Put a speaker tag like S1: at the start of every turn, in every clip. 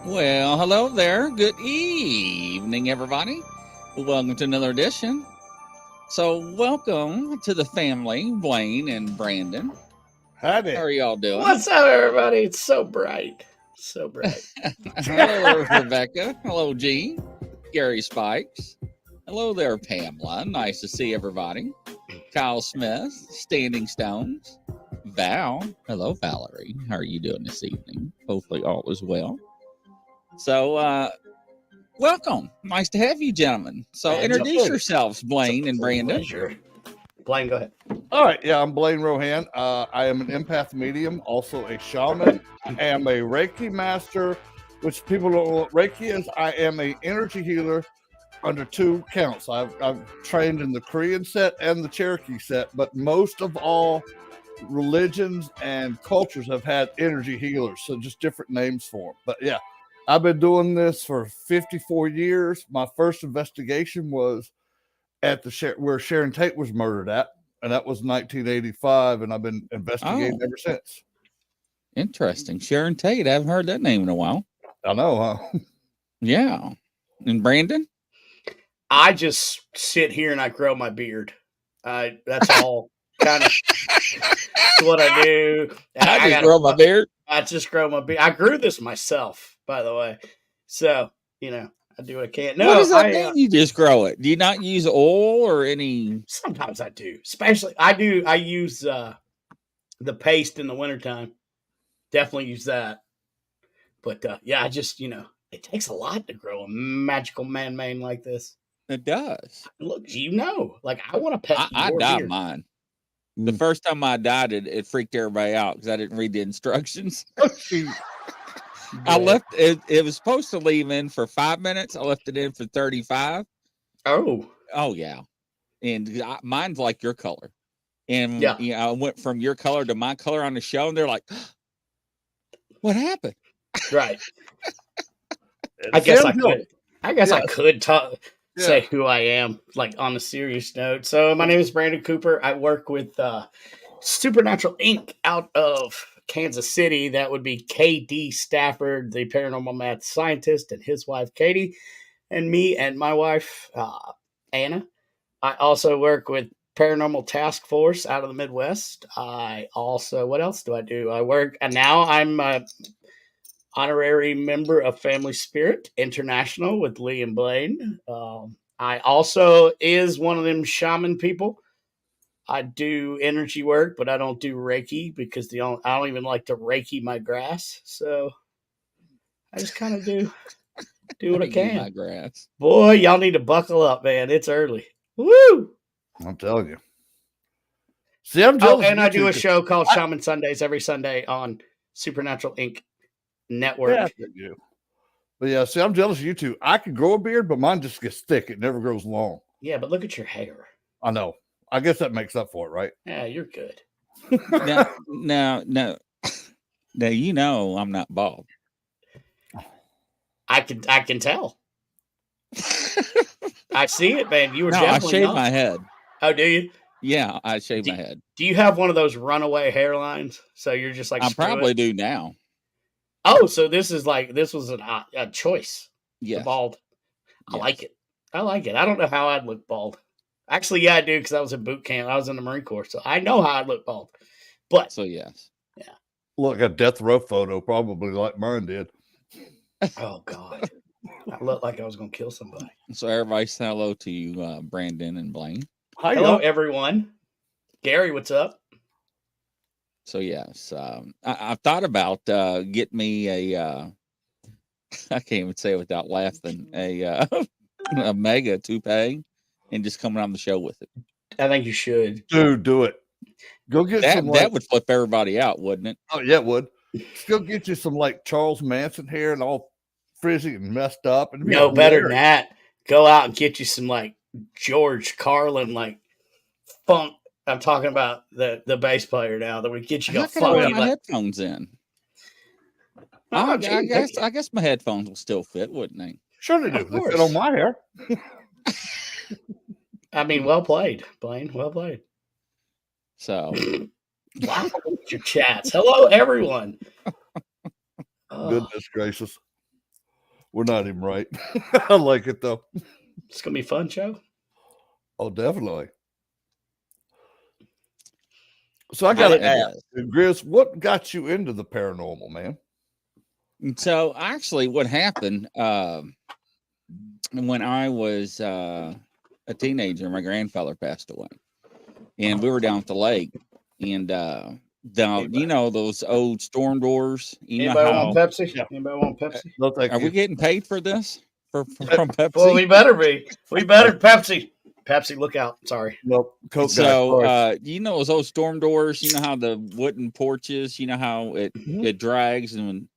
S1: Well, hello there. Good evening, everybody. Welcome to another edition. So, welcome to the family, Blaine and Brandon.
S2: Howdy.
S1: How are y'all doing?
S3: What's up, everybody? It's so bright. So bright.
S1: Hello, Rebecca. Hello, G. Gary Spikes. Hello there, Pamela. Nice to see everybody. Kyle Smith, Standing Stones. Val. Hello, Valerie. How are you doing this evening? Hopefully all is well. So, welcome. Nice to have you, gentlemen. So, introduce yourselves, Blaine and Brandon.
S3: Pleasure. Blaine, go ahead.
S2: All right. Yeah, I'm Blaine Rohan. I am an empath medium, also a shaman. I am a Reiki master, which people don't know what Reiki is. I am an energy healer under 2 counts. I've trained in the Korean set and the Cherokee set, but most of all religions and cultures have had energy healers, so just different names for them. But yeah, I've been doing this for 54 years. My first investigation was at where Sharon Tate was murdered at, and that was 1985, and I've been investigating ever since.
S1: Interesting. Sharon Tate. I haven't heard that name in a while.
S2: I know, huh?
S1: Yeah. And Brandon?
S3: I just sit here and I grow my beard. That's all kind of what I do.
S1: I just grow my beard.
S3: I just grow my beard. I grew this myself, by the way. So, I do what I can. No,
S1: what does that mean? You just grow it? Do you not use oil or any?
S3: Sometimes I do. Especially, I use the paste in the wintertime. Definitely use that. But yeah, I just, it takes a lot to grow a magical man-mane like this.
S1: It does.
S3: Look, like I want to pet.
S1: I dye mine. The first time I died, it freaked everybody out because I didn't read the instructions. I left it. It was supposed to leave in for 5 minutes. I left it in for 35.
S3: Oh
S1: yeah, and mine's like your color, and
S3: yeah,
S1: I went from your color to my color on the show, and they're like, "What happened?"
S3: right. I guess I could talk.
S2: Yeah.
S3: Say who I am, like on a serious note. So my name is Brandon Cooper. I work with Supernatural Inc. out of Kansas City. That would be KD Stafford, the paranormal math scientist, and his wife Katie, and me and my wife Anna. I also work with Paranormal Task Force out of the Midwest. I also, what else do I do? I work, and now I'm a honorary member of Family Spirit International with Lee and Blaine. I also is one of them shaman people. I do energy work, but I don't do Reiki because I don't even like to Reiki my grass. So I just kind of do what I can.
S1: My grass.
S3: Boy, y'all need to buckle up, man. It's early. Woo!
S2: I'm telling you. See, I'm jealous.
S3: And I do a show called Shaman Sundays every Sunday on Supernatural Inc. Network.
S2: Yeah, but yeah, see, I'm jealous of you two. I could grow a beard, but mine just gets thick. It never grows long.
S3: Yeah, but look at your hair.
S2: I know. I guess that makes up for it, right?
S3: Yeah, you're good.
S1: No. You know I'm not bald.
S3: I can tell. I see it, man. You were
S1: I
S3: definitely
S1: shave
S3: not.
S1: my head.
S3: Oh, do you?
S1: Yeah, I shave my head.
S3: Do you have one of those runaway hairlines? So you're just like,
S1: I probably do now.
S3: Oh, so this was a choice.
S1: Yeah,
S3: bald. I like it. I don't know how I'd look bald. Actually, yeah, I do because I was in boot camp. I was in the Marine Corps, so I know how I'd look bald. But
S1: so yes,
S3: yeah.
S2: Look, a death row photo, probably like mine did.
S3: Oh God, I looked like I was going to kill somebody.
S1: So everybody say hello to you, Brandon and Blaine.
S2: Hi,
S3: hello, everyone. Gary, what's up?
S1: So yes, I thought about getting me a. I can't even say it without laughing. A mega toupee, and just coming on the show with it.
S3: I think you should,
S2: dude. Do it. Go get
S1: that.
S2: Some,
S1: that would flip everybody out, wouldn't it?
S2: Oh yeah, it would. Just go get you some like Charles Manson hair and all frizzy and messed up. And
S3: no better than that. Go out and get you some like George Carlin like funk. I'm talking about the bass player now that would get you
S1: How can I put my headphones in? I guess my headphones will still fit, wouldn't they?
S2: Sure they do. They fit on my hair.
S3: I mean, well played, Blaine. Well played.
S1: So,
S3: wow, your chats. Hello, everyone.
S2: Goodness gracious, we're not even right. I like it though.
S3: It's gonna be a fun show.
S2: Oh, definitely. So I gotta ask, Grizz, what got you into the paranormal, man?
S1: So actually, what happened when I was a teenager, my grandfather passed away, and we were down at the lake, and you know those old storm doors.
S3: Anybody want Pepsi? Yeah. Anybody want Pepsi?
S2: No, thank you.
S1: We getting paid for this from Pepsi?
S3: Well, we better be. We better Pepsi. Pepsi, look out! Sorry.
S2: Nope. Coke
S1: so you know those old storm doors. You know how the wooden porches. You know how it drags and.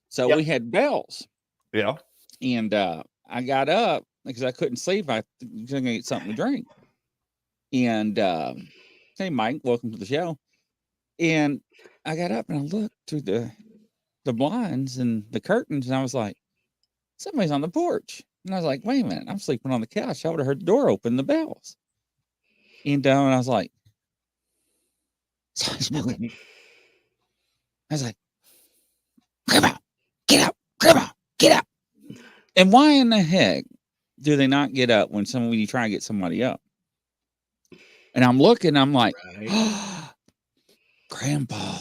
S1: So we had bells.
S2: Yeah.
S1: And I got up because I couldn't sleep. I was going to get something to drink. And hey, Mike, welcome to the show. And I got up and I looked through the blinds and the curtains, and I was like, somebody's on the porch. And I was like, wait a minute, I'm sleeping on the couch. I would have heard the door open, the bells. And I was like, somebody's smoking. I was like, Grandma, get up, Grandma, get up. And why in the heck do they not get up when you try to get somebody up? And I'm looking, I'm like, oh, Grandpa.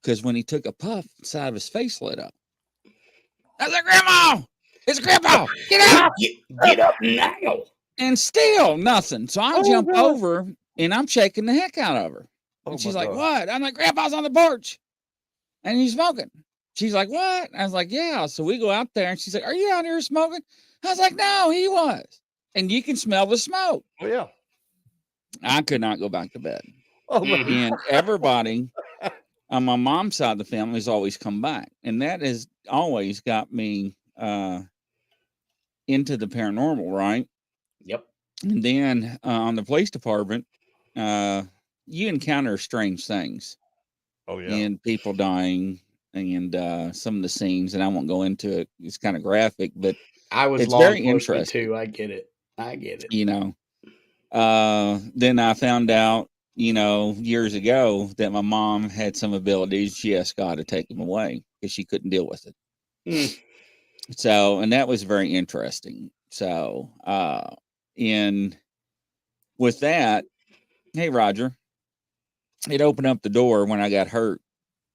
S1: Because when he took a puff, the side of his face lit up. I was like, Grandma, it's Grandpa, get up.
S3: Get up now.
S1: And still nothing. So I jump over and I'm shaking the heck out of her. And she's like, what? I'm like, Grandpa's on the porch and he's smoking. She's like, what? I was like, yeah. So we go out there and she's like, are you out here smoking? I was like, no, he was. And you can smell the smoke.
S2: Oh, yeah.
S1: I could not go back to bed. And everybody on my mom's side of the family has always come back. And that has always got me into the paranormal, right?
S3: Yep.
S1: And then on the police department, you encounter strange things.
S2: Oh yeah.
S1: And people dying and some of the scenes, and I won't go into it. It's kind of graphic, but
S3: I was
S1: it's
S3: law
S1: very
S3: enforcement
S1: interesting.
S3: too. I get it.
S1: You know, then I found out, years ago that my mom had some abilities. She asked God to take them away because she couldn't deal with it. So, and that was very interesting. So, in with that, hey Roger, it opened up the door when I got hurt,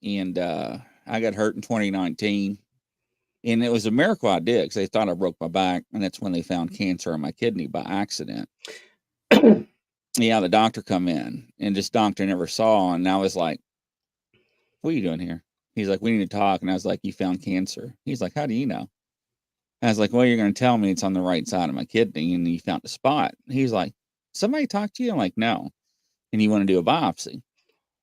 S1: and I got hurt in 2019. And it was a miracle I did because they thought I broke my back. And that's when they found cancer in my kidney by accident. Yeah, the doctor come in, and this doctor never saw. And I was like, what are you doing here? He's like, we need to talk. And I was like, you found cancer. He's like, how do you know? I was like, well, you're going to tell me it's on the right side of my kidney and you found a spot. He's like, somebody talked to you? I'm like, no. And you want to do a biopsy?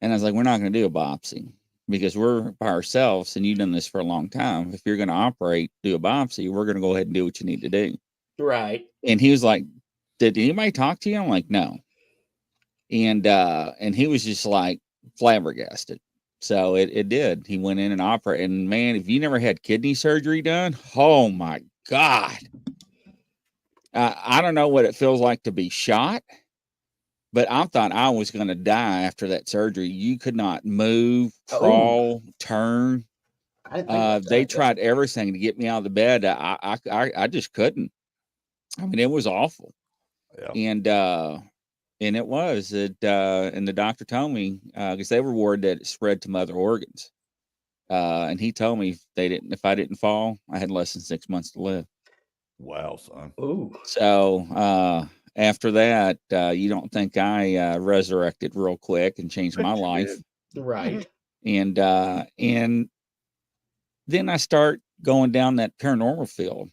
S1: And I was like, we're not going to do a biopsy because we're by ourselves and you've done this for a long time. If you're going to operate, do a biopsy, we're going to go ahead and do what you need to do.
S3: Right.
S1: And he was like, did anybody talk to you? I'm like, no. And he was just like flabbergasted. So it did. He went in and operated. And man, if you never had kidney surgery done, oh my God. I don't know what it feels like to be shot, but I thought I was going to die after that surgery. You could not move, crawl, turn.
S3: I didn't think about
S1: They
S3: that.
S1: tried everything to get me out of the bed. I just couldn't. I mean, it was awful.
S2: Yeah.
S1: And it was it. And the doctor told me because they were worried that it spread to other organs. And he told me if I didn't fall, I had less than 6 months to live.
S2: Wow, son.
S3: Ooh.
S1: So after that, you don't think I resurrected real quick and changed my life,
S3: Right.
S1: and then I start going down that paranormal field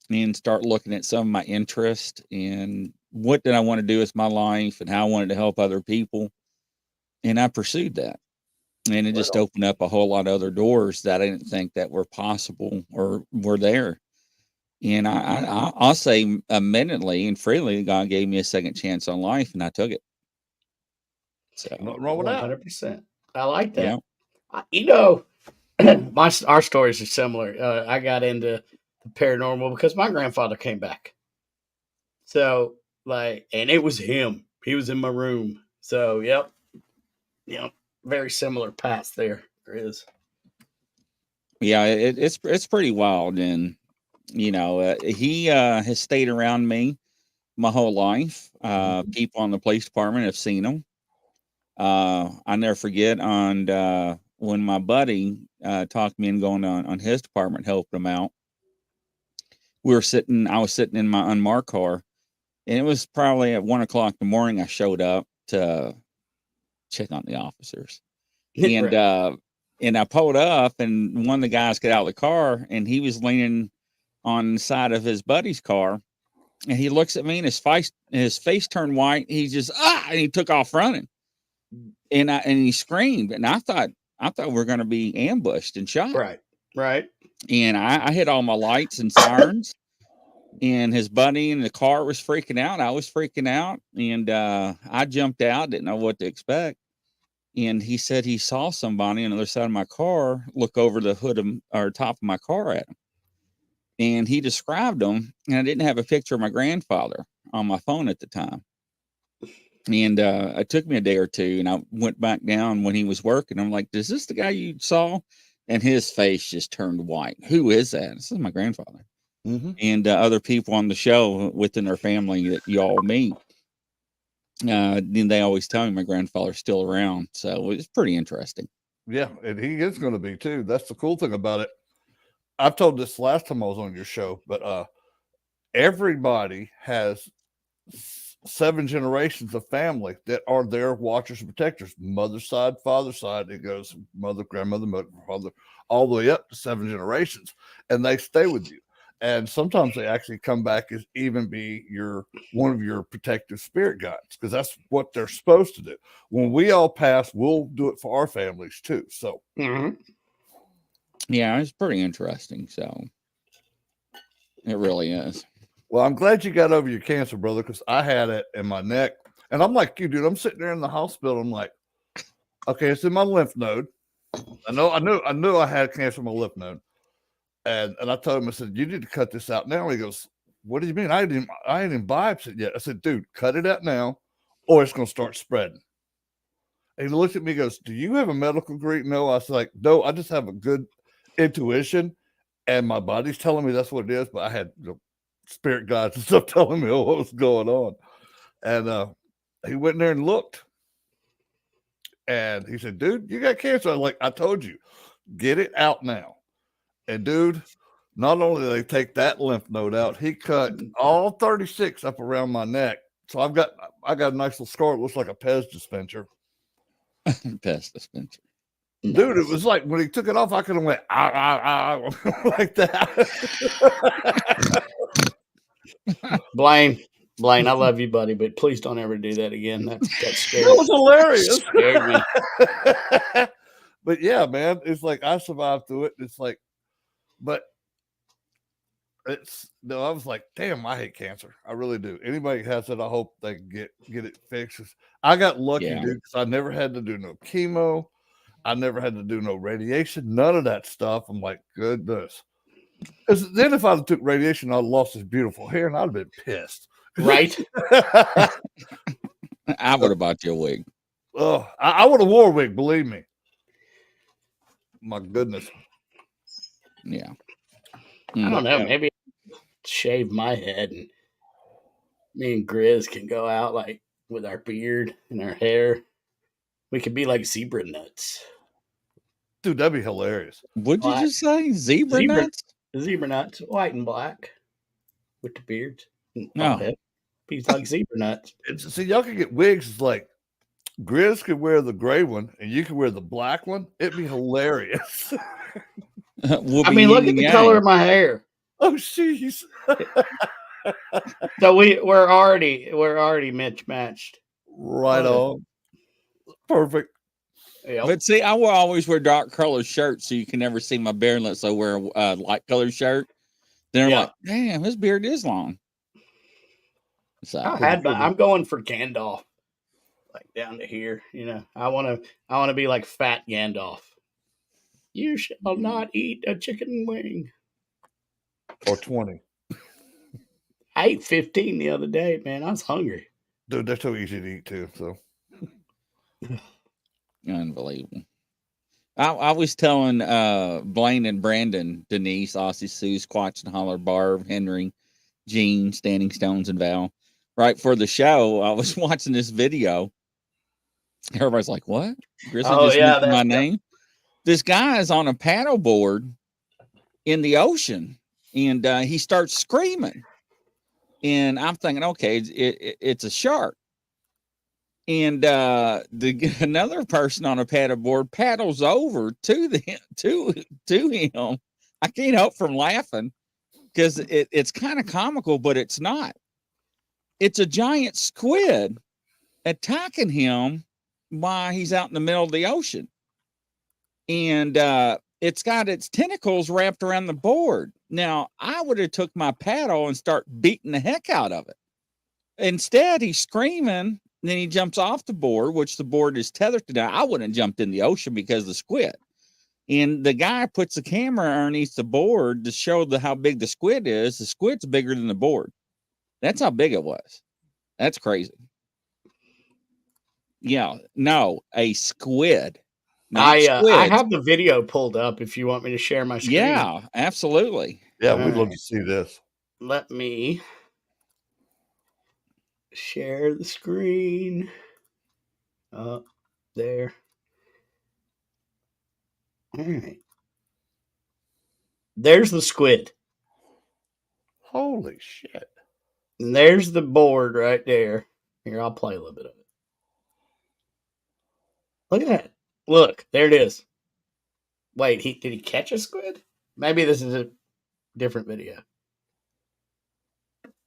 S1: and start looking at some of my interest and what did I want to do with my life and how I wanted to help other people, and I pursued that. And it just opened up a whole lot of other doors that I didn't think that were possible or were there. And I'll say admittedly and freely, God gave me a second chance on life, and I took it. So
S2: Nothing wrong with that.
S3: 100%. I like that.
S1: yeah,
S3: Our stories are similar. I got into the paranormal because my grandfather came back. So and it was him. He was in my room. So yep, very similar paths there. There is.
S1: yeah, it's pretty wild, and he has stayed around me my whole life. People on the police department have seen him. I never forget when my buddy talked me into going on his department, helping him out. I was sitting in my unmarked car, and it was probably at 1:00 in the morning. I showed up to check on the officers, and
S3: Right.
S1: and I pulled up, and one of the guys got out of the car, and he was leaning on the side of his buddy's car, and he looks at me, and his face turned white. He just and he took off running, and he screamed, and I thought we were going to be ambushed and shot.
S3: Right.
S1: And I hit all my lights and sirens, and his buddy in the car was freaking out. I was freaking out, and I jumped out, didn't know what to expect. And he said he saw somebody on the other side of my car look over the hood or top of my car at him. And he described them, and I didn't have a picture of my grandfather on my phone at the time. And it took me a day or two, and I went back down when he was working. I'm like, is this the guy you saw? And his face just turned white. Who is that? This is my grandfather. And other people on the show within their family that you all meet. Then they always tell me my grandfather's still around. So it's pretty interesting.
S2: Yeah, and he is going to be too. That's the cool thing about it. I've told this last time I was on your show, but everybody has 7 generations of family that are their watchers and protectors. Mother's side, father's side. It goes mother, grandmother, mother, father, all the way up to 7 generations, and they stay with you. And sometimes they actually come back as even be one of your protective spirit guides, because that's what they're supposed to do. When we all pass, we'll do it for our families too. So
S1: yeah, it's pretty interesting. So it really is.
S2: well, I'm glad you got over your cancer, brother, because I had it in my neck. And I'm like you, dude. I'm sitting there in the hospital. I'm like, okay, it's in my lymph node. I knew I had cancer in my lymph node. And I told him, I said, you need to cut this out now. He goes, what do you mean? I ain't even biopsied it yet. I said, dude, cut it out now, or it's gonna start spreading. And he looked at me and goes, do you have a medical degree? No. I was like, no, I just have a good intuition, and my body's telling me that's what it is, but I had spirit guides and stuff telling me what was going on. And he went in there and looked, and he said, dude, you got cancer. I was like, I told you, get it out now. And dude, not only did they take that lymph node out, he cut all 36 up around my neck. So I got a nice little scar. It looks like a Pez dispenser.
S1: Pest dispenser.
S2: Dude, it was like when he took it off, I could have went like that.
S3: Blaine, I love you, buddy, but please don't ever do that again. That's scary.
S2: That was hilarious.
S3: Scared me.
S2: But yeah, man, it's like I survived through it. It's like, but I was like, damn, I hate cancer. I really do. Anybody who has it, I hope they can get it fixed. I got lucky, dude, because I never had to do no chemo. I never had to do no radiation, none of that stuff. I'm like, goodness. Because then if I'd took radiation, I'd lost this beautiful hair and I'd have been pissed.
S3: Right?
S1: I would have bought you a wig.
S2: Oh, I would have wore a wig, believe me. My goodness.
S1: Yeah.
S3: I don't know. Maybe shave my head and me and Grizz can go out like with our beard and our hair. We could be like zebra nuts.
S2: Dude, that'd be hilarious.
S1: What'd you just say? Zebra nuts?
S3: Zebra nuts, white and black with the beard.
S1: No.
S3: Be like zebra nuts.
S2: See, y'all could get wigs. It's like Grizz could wear the gray one and you could wear the black one. It'd be hilarious.
S1: We'll
S3: I mean, look at the color of my hair.
S2: Oh, jeez.
S3: So we're already matched.
S2: Right on. Perfect.
S3: Yep.
S1: But see, I will always wear dark colored shirts so you can never see my beard unless I wear a light colored shirt. Then I'm like, damn, his beard is long. So
S3: I'm going for Gandalf, like down to here. You know, I want to be like fat Gandalf. You shall not eat a chicken wing.
S2: Or 20.
S3: I ate 15 the other day, man. I was hungry.
S2: Dude, they're so easy to eat too. So
S1: unbelievable. I was telling Blaine and Brandon, Denise, Aussie, Sue, Squatch and Holler, Barb, Henry, Gene, Standing Stones, and Val. Right for the show, I was watching this video. Everybody's like, "What?" Grizzly just mentioned my name. This guy is on a paddle board in the ocean, and he starts screaming. And I'm thinking, okay, it's a shark. And another person on a paddle board paddles over to him. I can't help from laughing because it's kind of comical, but it's not. It's a giant squid attacking him while he's out in the middle of the ocean. And it's got its tentacles wrapped around the board. Now, I would have took my paddle and start beating the heck out of it. Instead, he's screaming. Then he jumps off the board, which the board is tethered to. Now, I wouldn't have jumped in the ocean because of the squid. And the guy puts the camera underneath the board to show how big the squid is. The squid's bigger than the board. That's how big it was. That's crazy. Yeah, no, a squid.
S3: I have the video pulled up if you want me to share my screen.
S1: Yeah, absolutely.
S2: Yeah, we'd love to see this.
S3: Let me share the screen. Up there. All right. There's the squid.
S2: Holy shit.
S3: And there's the board right there. Here, I'll play a little bit of it. Look at that. Look, there it is. Wait, did he catch a squid? Maybe this is a different video.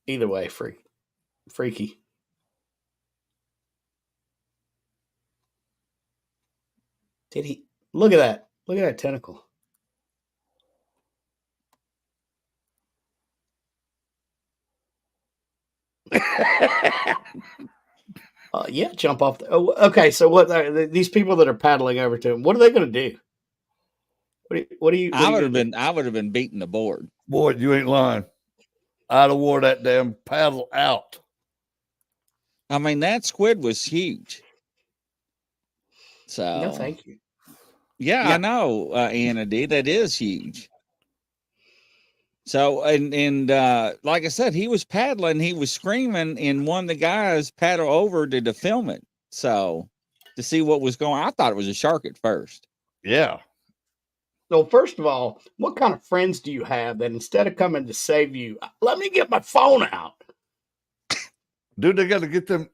S3: Either way, freaky. Did he look at that? Look at that tentacle. Yeah, jump off. Oh, okay, so what? These people that are paddling over to him, what are they going to do? What do you?
S1: I would have been beating the board.
S2: Boy, you ain't lying. I'd have wore that damn paddle out.
S1: I mean, that squid was huge. So
S3: No, thank you.
S1: Yeah, I know, Anna D. That is huge. So and like I said, he was paddling, he was screaming, and one of the guys paddled over to film it. So to see what was going on, I thought it was a shark at first.
S2: Yeah.
S3: So first of all, what kind of friends do you have that instead of coming to save you, let me get my phone out?
S2: Dude, they gotta get them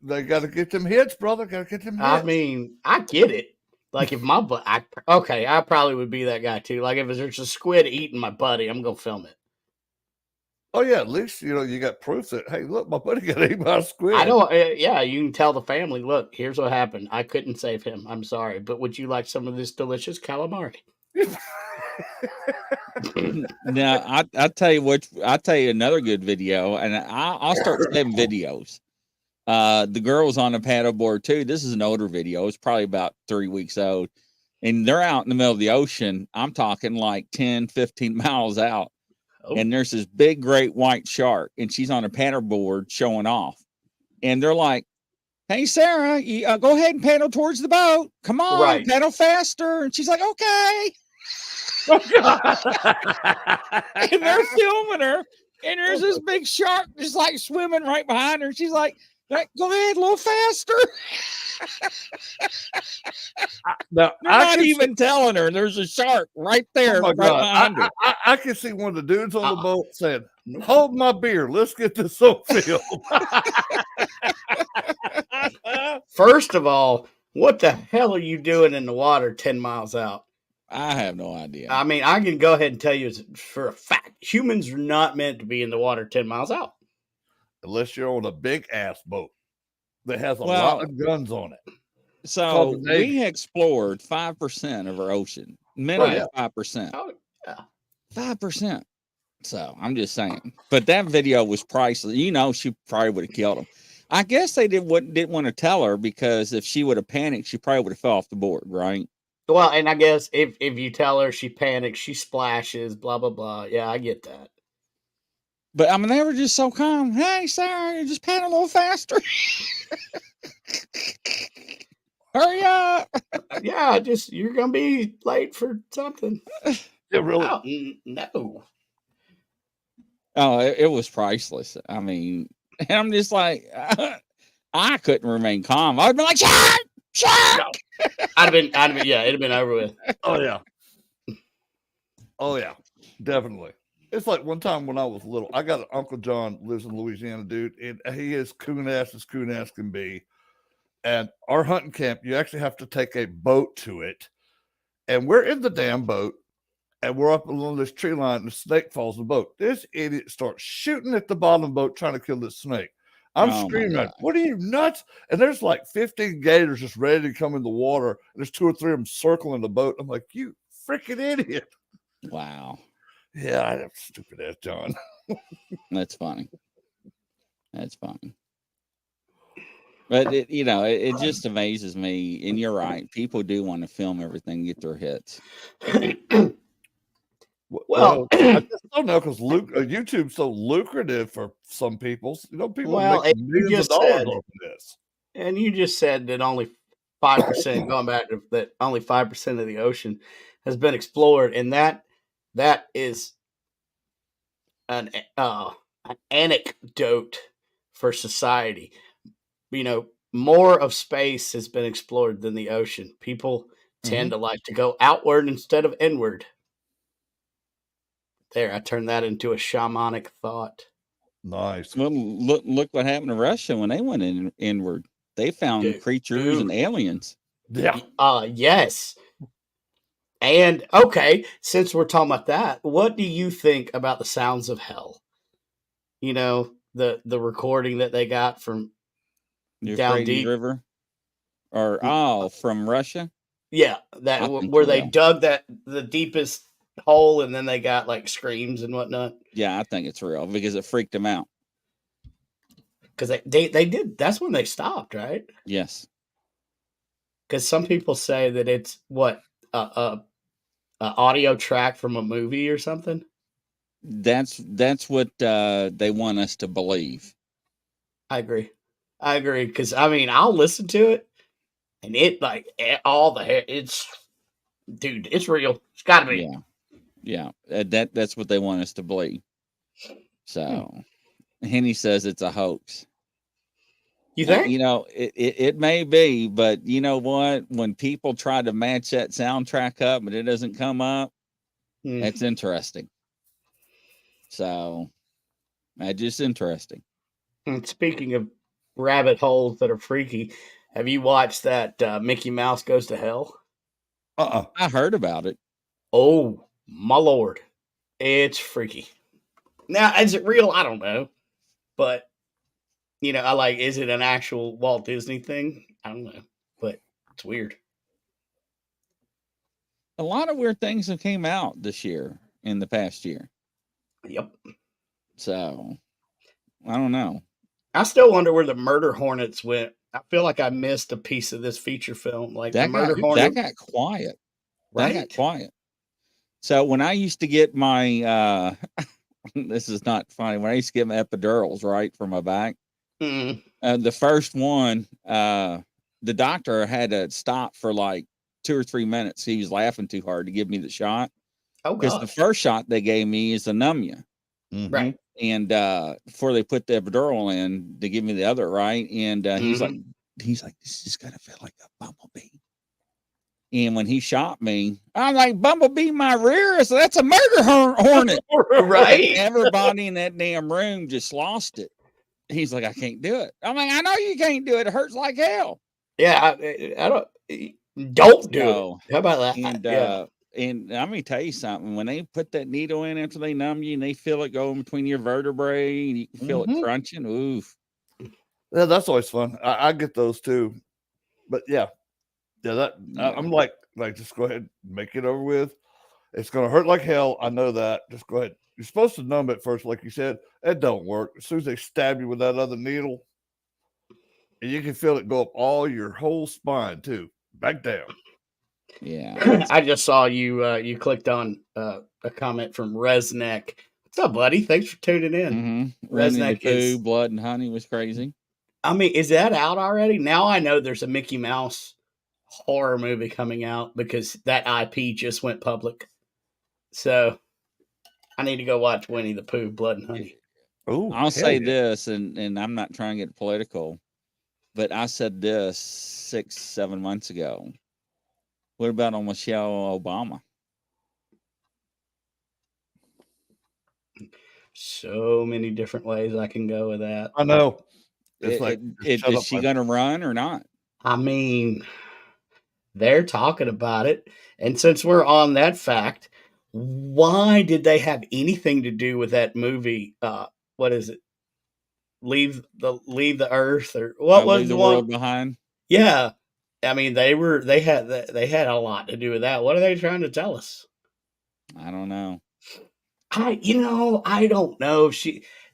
S2: hits, brother. Gotta get them hits.
S3: I mean, I get it. Like if my I probably would be that guy too. Like if there's a squid eating my buddy, I'm gonna film it.
S2: Oh yeah, at least you got proof that hey, look, my buddy got eaten by a squid.
S3: I know. Yeah, you can tell the family. Look, here's what happened. I couldn't save him. I'm sorry, but would you like some of this delicious calamari?
S1: Now I'll tell you another good video, and I'll start saving videos. The girl's on a paddleboard too. This is an older video. It's probably about 3 weeks old, and they're out in the middle of the ocean. I'm talking like 10, 15 miles out. Oh. And there's this big, great white shark, and she's on a paddleboard showing off. And they're like, "Hey, Sarah, you, go ahead and paddle towards the boat. Come on, paddle faster." And she's like, "Okay." And they're filming her, and there's this big shark just like swimming right behind her. She's like, "Go ahead, a little faster."
S2: Now,
S1: they're not even telling her there's a shark right there.
S2: Oh my God. I can see one of the dudes on the boat saying, "Hold my beer. Let's get this on film."
S3: First of all, what the hell are you doing in the water 10 miles out?
S1: I have no idea.
S3: I mean, I can go ahead and tell you for a fact, humans are not meant to be in the water 10 miles out.
S2: Unless you're on a big ass boat that has a lot of guns on it.
S1: So we explored 5% of our ocean. Minimum 5%.
S3: Oh, yeah.
S1: 5%. So I'm just saying. But that video was priceless. You know, she probably would have killed him. I guess they didn't want to tell her because if she would have panicked, she probably would have fell off the board, right?
S3: Well, and I guess if you tell her she panics, she splashes, blah, blah, blah. Yeah, I get that.
S1: But I mean, they were just so calm. "Hey, Sarah, you just paddle a little faster." Hurry up.
S3: Yeah, you're going to be late for something.
S2: Yeah, really?
S3: No.
S1: Oh, it was priceless. I mean, and I'm just like, I couldn't remain calm. I'd be like, "Shark! Shark!"
S3: No. I'd have been, yeah, it'd have been over with.
S2: Oh, yeah. Oh, yeah, definitely. It's like one time when I was little, I got an Uncle John lives in Louisiana, dude, and he is coon ass as coon ass can be. And our hunting camp, you actually have to take a boat to it. And we're in the damn boat, and we're up along this tree line, and the snake falls in the boat. This idiot starts shooting at the bottom of the boat trying to kill this snake. I'm screaming, "What are you, nuts?" And there's like 15 gators just ready to come in the water. And there's 2 or 3 of them circling the boat. I'm like, "You freaking idiot."
S1: Wow.
S2: Yeah, I have stupid ass John.
S1: That's funny. That's funny. But it just amazes me. And you're right. People do want to film everything and get their hits.
S2: Well, I just don't know because YouTube's so lucrative for some people. People make millions of dollars off this.
S3: And you just said that only 5%, going back to that, only 5% of the ocean has been explored, and that is an anecdote for society. More of space has been explored than the ocean. People tend to like to go outward instead of inward. There, I turned that into a shamanic thought.
S2: Nice.
S1: Well, look what happened to Russia when they went inward. They found creatures and aliens.
S2: Yeah.
S3: Yes. And okay, since we're talking about that, what do you think about the sounds of hell? the recording that they got from
S1: The
S3: down
S1: Euphrates
S3: deep?
S1: River, or from Russia.
S3: Yeah,
S1: I think
S3: where
S1: it's
S3: they
S1: real.
S3: dug the deepest hole, and then they got like screams and whatnot.
S1: Yeah, I think it's real because it freaked them out.
S3: Because they did. That's when they stopped, right?
S1: Yes.
S3: Because some people say that it's what a audio track from a movie or something.
S1: That's what they want us to believe.
S3: I agree. Because I mean, I'll listen to it, and it like all the hair. It's dude, it's real. It's got to be.
S1: Yeah. That's what they want us to believe. So, Henny says it's a hoax.
S3: You think?
S1: It may be, but you know what? When people try to match that soundtrack up, but it doesn't come up, that's interesting. So, that's just interesting.
S3: And speaking of rabbit holes that are freaky, have you watched that Mickey Mouse Goes to Hell?
S1: I heard about it.
S3: Oh my lord, it's freaky. Now, is it real? I don't know, but I like. Is it an actual Walt Disney thing? I don't know, but it's weird.
S1: A lot of weird things have came out this year in the past year.
S3: Yep.
S1: So, I don't know.
S3: I still wonder where the murder hornets went. I feel like I missed a piece of this feature film. Like the murder hornet,
S1: that got quiet.
S3: right?
S1: That got quiet. So when I used to get my this is not funny. When I used to get my epidurals, right, for my back, the first one, the doctor had to stop for like 2 or 3 minutes. He was laughing too hard to give me the shot.
S3: Oh,
S1: because the first shot they gave me is to numb you.
S3: Right.
S1: And before they put the epidural in, they give me the other, right? And he's like, this is gonna feel like a bumblebee. And when he shot me, I'm like, bumblebee my rear, so that's a murder hornet.
S3: Right.
S1: Everybody in that damn room just lost it. He's like, I can't do it. I'm like, I know you can't do it. It hurts like hell.
S3: Yeah, I don't do it. How about that?
S1: And I'm gonna tell you something. When they put that needle in after they numb you and they feel it going between your vertebrae and you can feel it crunching. Oof.
S2: Yeah, that's always fun. I get those too. But I'm like, just go ahead, make it over with. It's gonna hurt like hell. I know that. Just go ahead. You're supposed to numb it first, like you said. It don't work. As soon as they stab you with that other needle, and you can feel it go up all your whole spine too, back down.
S1: Yeah.
S3: I just saw you clicked on a comment from Resneck. What's up, buddy? Thanks for tuning in.
S1: Resneck is Blood and Honey was crazy.
S3: I mean, is that out already? Now I know there's a Mickey Mouse horror movie coming out because that IP just went public. So I need to go watch Winnie the Pooh, Blood and Honey.
S2: Oh,
S1: I'll say this, and I'm not trying to get political, but I said this 6-7 months ago. What about on Michelle Obama?
S3: So many different ways I can go with that.
S2: I know.
S1: Is she going to run or not?
S3: I mean, they're talking about it. And since we're on that fact, why did they have anything to do with that movie? What is it? Leave the Earth, or what was the
S1: world behind?
S3: Yeah. I mean, they had a lot to do with that. What are they trying to tell us?
S1: I don't know.
S3: I don't know.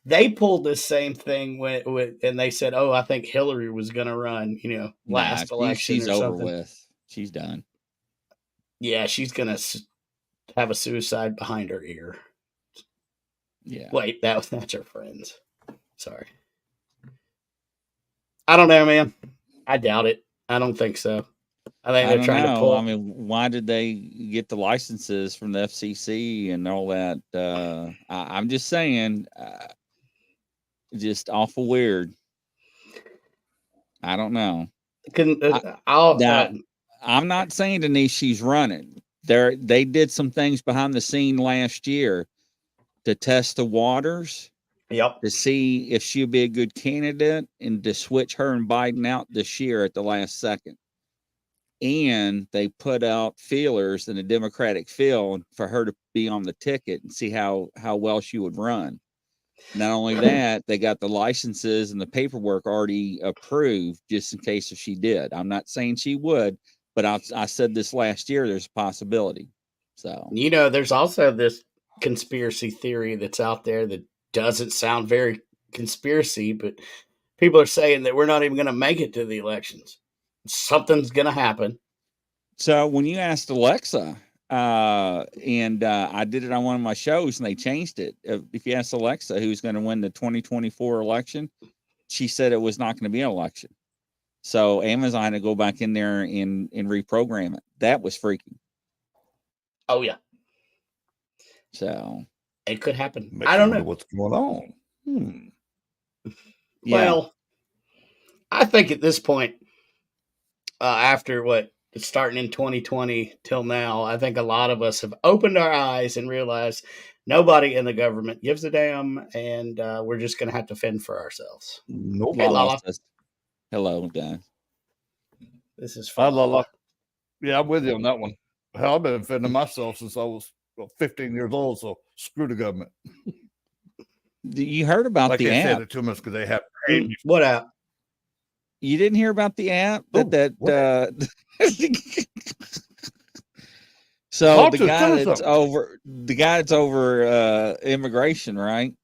S3: They pulled this same thing with and they said, "Oh, I think Hillary was going to run, last election
S1: she's
S3: or
S1: over
S3: something."
S1: with. She's done.
S3: Yeah, she's going to have a suicide behind her ear.
S1: Yeah.
S3: Wait, that's her friends. Sorry. I don't know, man. I doubt it. I don't think so. I think they're trying to pull.
S1: I mean, why did they get the licenses from the FCC and all that? I'm just saying, just awful weird. I don't know. I'm not saying, Denise, she's running. They did some things behind the scene last year to test the waters.
S3: Yep.
S1: To see if she'd be a good candidate and to switch her and Biden out this year at the last second. And they put out feelers in the Democratic field for her to be on the ticket and see how well she would run. Not only that, they got the licenses and the paperwork already approved just in case if she did. I'm not saying she would, but I said this last year, there's a possibility. So,
S3: There's also this conspiracy theory that's out there that doesn't sound very conspiracy, but people are saying that we're not even going to make it to the elections. Something's going to happen.
S1: So when you asked Alexa, and I did it on one of my shows and they changed it. If you ask Alexa who's going to win the 2024 election, she said it was not going to be an election. So Amazon had to go back in there and reprogram it. That was freaky.
S3: Oh, yeah.
S1: So
S3: it could happen.
S2: Makes
S3: I
S2: you
S3: don't
S2: wonder
S3: know.
S2: what's going on.
S3: Well, I think at this point, after starting in 2020 till now, I think a lot of us have opened our eyes and realized nobody in the government gives a damn, and we're just going to have to fend for ourselves.
S2: Nope.
S3: Hey, Lala.
S1: Hello, guys.
S3: This is
S2: Hi,
S3: fun.
S2: Lala. Yeah, I'm with you on that one. Hell, I've been defending myself since I was 15 years old, so screw the government.
S1: You heard about
S2: like
S1: the
S2: they
S1: app?
S2: said it to us because they have to hate me.
S3: What app?
S1: You didn't hear about the app So the guy that's over immigration, right,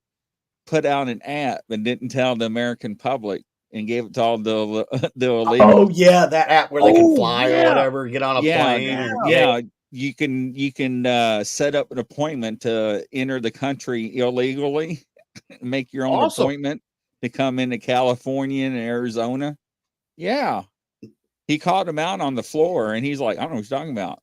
S1: put out an app and didn't tell the American public and gave it to all the illegals.
S3: Oh yeah, that app where they can fly or whatever, get on a plane.
S1: Yeah, you can set up an appointment to enter the country illegally, make your own appointment to come into California and Arizona. Yeah. He called him out on the floor and he's like, I don't know what you're talking about.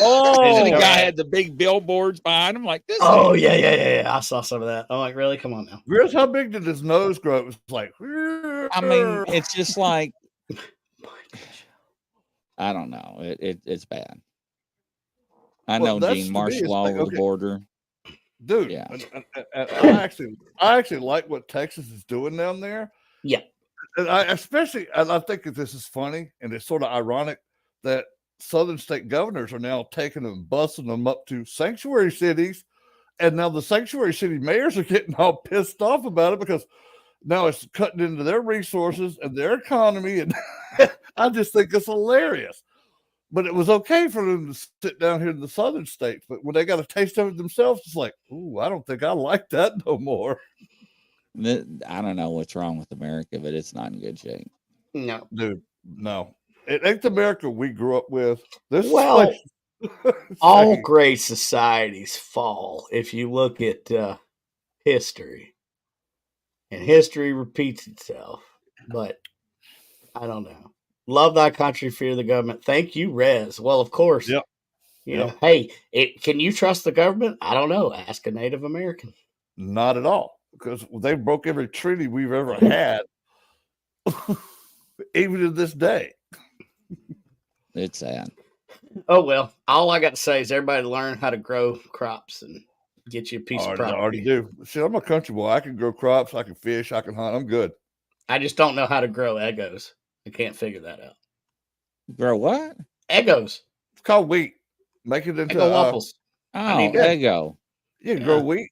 S1: And the guy had the big billboards behind him like this.
S3: Yeah. I saw some of that. I'm like, really? Come on now.
S2: Here's how big did his nose grow? It was like,
S1: I mean, it's just like, I don't know. It's bad. I know, Gene, martial law over the border.
S2: Dude, yeah. I actually like what Texas is doing down there.
S3: Yeah.
S2: And I think that this is funny and it's sort of ironic that southern state governors are now taking them, busting them up to sanctuary cities. And now the sanctuary city mayors are getting all pissed off about it because now it's cutting into their resources and their economy. And I just think it's hilarious. But it was okay for them to sit down here in the southern states. But when they got a taste of it themselves, it's like, ooh, I don't think I like that no more.
S1: I don't know what's wrong with America, but it's not in good shape.
S3: No.
S2: Dude, no. It ain't the America we grew up with.
S3: All great societies fall if you look at history. And history repeats itself. But I don't know. Love thy country, fear the government. Thank you, Rez. Well, of course.
S2: Yep.
S3: You know, hey, can you trust the government? I don't know. Ask a Native American.
S2: Not at all. Because they broke every treaty we've ever had, even to this day.
S1: It's sad.
S3: Oh, well, all I got to say is everybody learn how to grow crops and get you a piece of property.
S2: I already do. See, I'm a country boy. I can grow crops. I can fish. I can hunt. I'm good.
S3: I just don't know how to grow Eggos. I can't figure that out.
S1: Grow what?
S3: Eggos.
S2: It's called wheat. Make it into
S3: Eggo waffles.
S1: Eggo.
S2: You can grow wheat.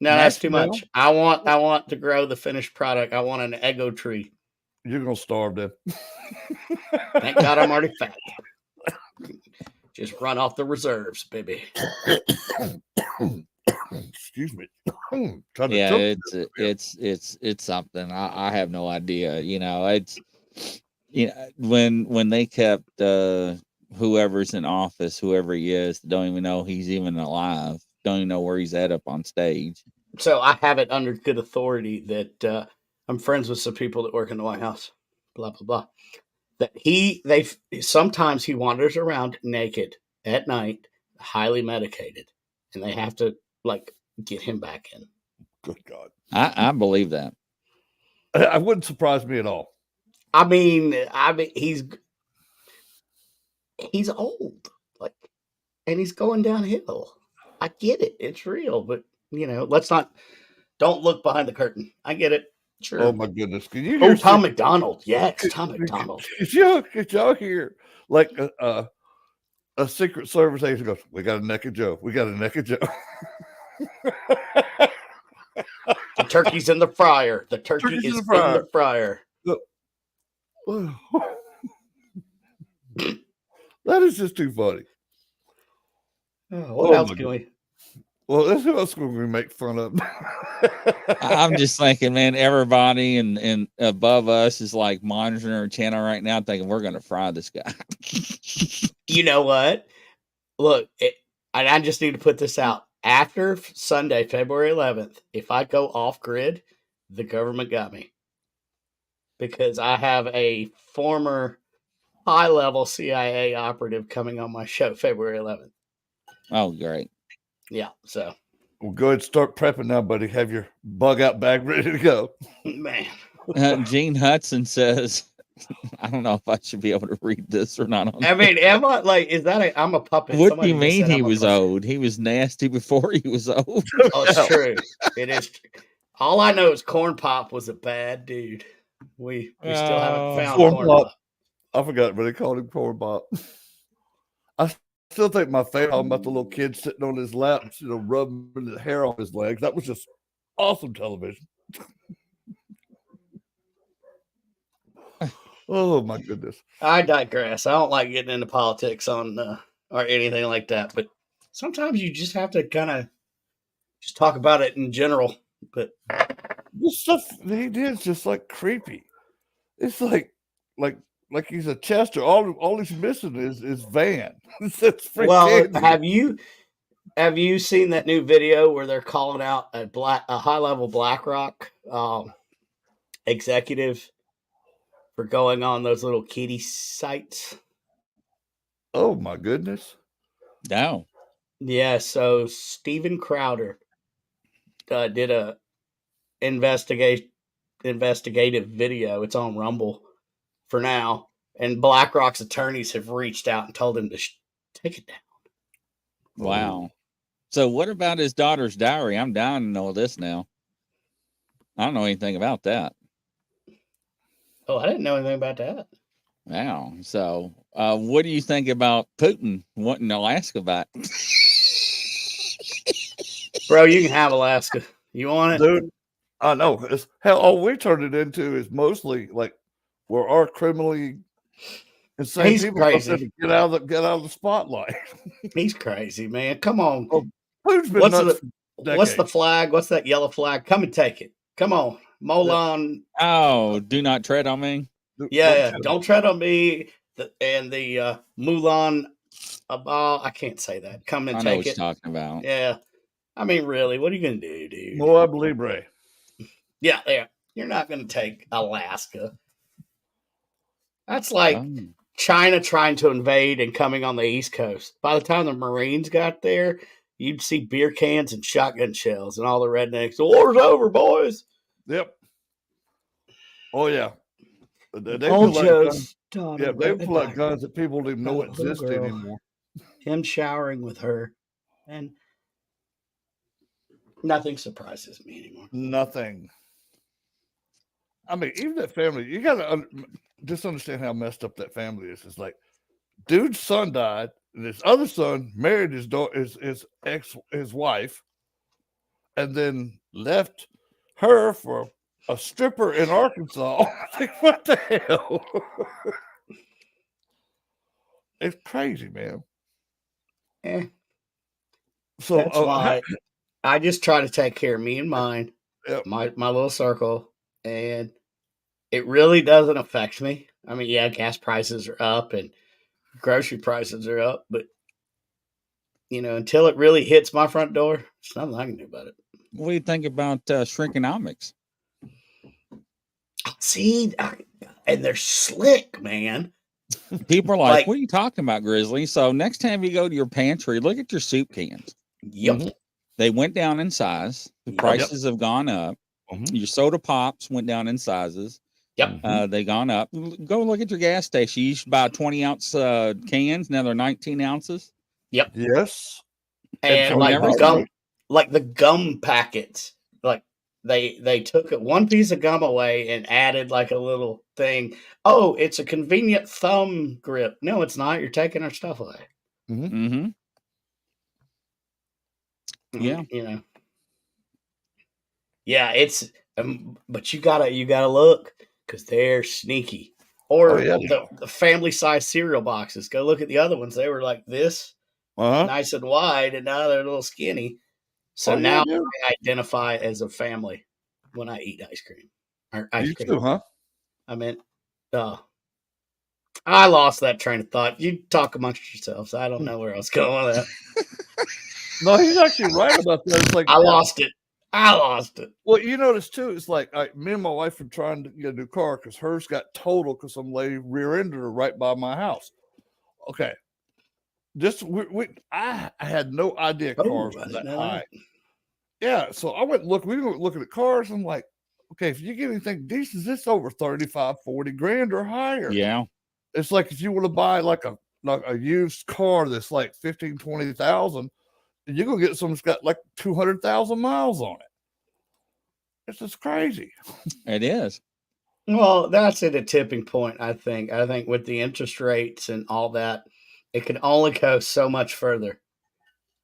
S3: No, that's too much. I want to grow the finished product. I want an Eggo tree.
S2: You're gonna starve then.
S3: Thank God I'm already fat. Just run off the reserves, baby.
S2: Excuse me.
S1: Yeah, it's something. I have no idea. It's when they kept whoever's in office, whoever he is, don't even know he's even alive. Don't even know where he's at up on stage.
S3: So I have it under good authority that I'm friends with some people that work in the White House. Blah blah blah. That sometimes he wanders around naked at night, highly medicated, and they have to get him back in.
S2: Good God,
S1: I believe that.
S2: I wouldn't surprise me at all.
S3: I mean, he's old, and he's going downhill. I get it; it's real, but don't look behind the curtain. I get it. Sure.
S2: Oh my goodness! Can you hear
S3: Tom McDonald? Yeah, it's Tom McDonald.
S2: Did y'all hear a Secret Service agent goes, "We got a naked Joe. We got a naked Joe."
S3: turkey's in the fryer. The turkey
S2: Turkey's
S3: is in the fryer.
S2: That is just too funny.
S3: What else can we?
S2: Well, that's who else can we make fun of?
S1: I'm just thinking, man, everybody and above us is like monitoring our channel right now, thinking we're going to fry this guy.
S3: You know what? Look, I just need to put this out. After Sunday, February 11th, if I go off grid, the government got me. Because I have a former high-level CIA operative coming on my show February 11th.
S1: Oh, great.
S3: Yeah, so.
S2: Well, go ahead and start prepping now, buddy. Have your bug out bag ready to go.
S3: Man.
S1: Gene Hudson says, I don't know if I should be able to read this or not.
S3: I mean, am I like, is that I'm a puppet?
S1: What
S3: Somebody
S1: do you mean he was
S3: puppet.
S1: old? He was nasty before he was old.
S3: Oh, it's true. It is. All I know is Corn Pop was a bad dude. We still haven't found Corn Pop.
S2: I forgot what they called him, Corn Pop. I still think my favorite about the little kid sitting on his lap, rubbing the hair on his legs. That was just awesome television. Oh my goodness.
S3: I digress. I don't like getting into politics on or anything like that, but sometimes you just have to kind of just talk about it in general. But
S2: this stuff he did is just like creepy. It's like he's a Chester. All he's missing is Van.
S3: Well, have you seen that new video where they're calling out a high-level BlackRock executive for going on those little kiddie sites?
S2: Oh my goodness!
S1: No.
S3: Yeah. So Steven Crowder did a investigative video. It's on Rumble for now, and BlackRock's attorneys have reached out and told him to take it down.
S1: Wow. So what about his daughter's diary? I'm dying to know this now. I don't know anything about that.
S3: Oh, I didn't know anything about that.
S1: Wow. So what do you think about Putin wanting Alaska back?
S3: Bro, you can have Alaska. You want it?
S2: Dude, I know. Hell, all we turned it into is mostly like where our criminally insane
S3: He's
S2: people
S3: crazy.
S2: Get out of the spotlight.
S3: He's crazy, man. Come on.
S2: Oh, Putin's been nuts for decades.
S3: What's the flag? What's that yellow flag? Come and take it. Come on. Molan.
S1: Oh, do not tread on me.
S3: Yeah. Don't tread on me. The Mulan. I can't say that. Come and
S1: I know
S3: take
S1: what
S3: it.
S1: you're talking about.
S3: Yeah. I mean, really, what are you going to do, dude?
S2: Moab Libre.
S3: Yeah. You're not going to take Alaska. That's like China trying to invade and coming on the East Coast. By the time the Marines got there, you'd see beer cans and shotgun shells and all the rednecks. The war's over, boys.
S2: Yep. Oh, yeah. They
S3: they
S2: pull out guns that people don't even know exist anymore.
S3: Him showering with her. And nothing surprises me anymore.
S2: Nothing. I mean, even that family, you got to just understand how messed up that family is. It's like, dude's son died, and his other son married his wife, and then left her for a stripper in Arkansas. Like, what the hell? It's crazy, man. So
S3: that's why I just try to take care of me and mine, my little circle, and it really doesn't affect me. I mean, yeah, gas prices are up and grocery prices are up, but until it really hits my front door, there's nothing I can do about it.
S1: What do you think about shrinkonomics?
S3: See, and they're slick, man.
S1: People are like, what are you talking about, Grizzly? So next time you go to your pantry, look at your soup cans.
S3: Yep.
S1: Mm-hmm. They went down in size. The prices have gone up. Mm-hmm. Your soda pops went down in sizes.
S3: Yep.
S1: They gone up. Go look at your gas station. You used to buy 20-ounce cans. Now they're 19 ounces.
S3: Yep.
S2: Yes.
S3: And like the gum packets, like they took one piece of gum away and added like a little thing. Oh, it's a convenient thumb grip. No, it's not. You're taking our stuff away.
S1: Mm-hmm. Mm-hmm. Yeah.
S3: Yeah, it's but you gotta look because they're sneaky. Or
S2: yeah.
S3: the family size cereal boxes. Go look at the other ones. They were like this, nice and wide, and now they're a little skinny. So now I identify as a family when I eat ice cream. Or ice cream.
S2: Too, huh?
S3: I mean, I lost that train of thought. You talk amongst yourselves. I don't know where I was going with that.
S2: No, he's actually right about that. It's like
S3: I lost it.
S2: Well, you notice too, it's like me and my wife are trying to get a new car because hers got totaled because some lady rear-ended her right by my house. Okay. I had no idea cars were that high. Yeah, so I went look. We were looking at cars. I'm like, okay, if you get anything decent, this over 35, 40 grand or higher.
S1: Yeah.
S2: It's like if you want to buy like a used car that's like 15, 20,000, you're gonna get something that's got like 200,000 miles on it. It's just crazy.
S1: It is.
S3: Well, that's at a tipping point, I think. I think with the interest rates and all that, it can only go so much further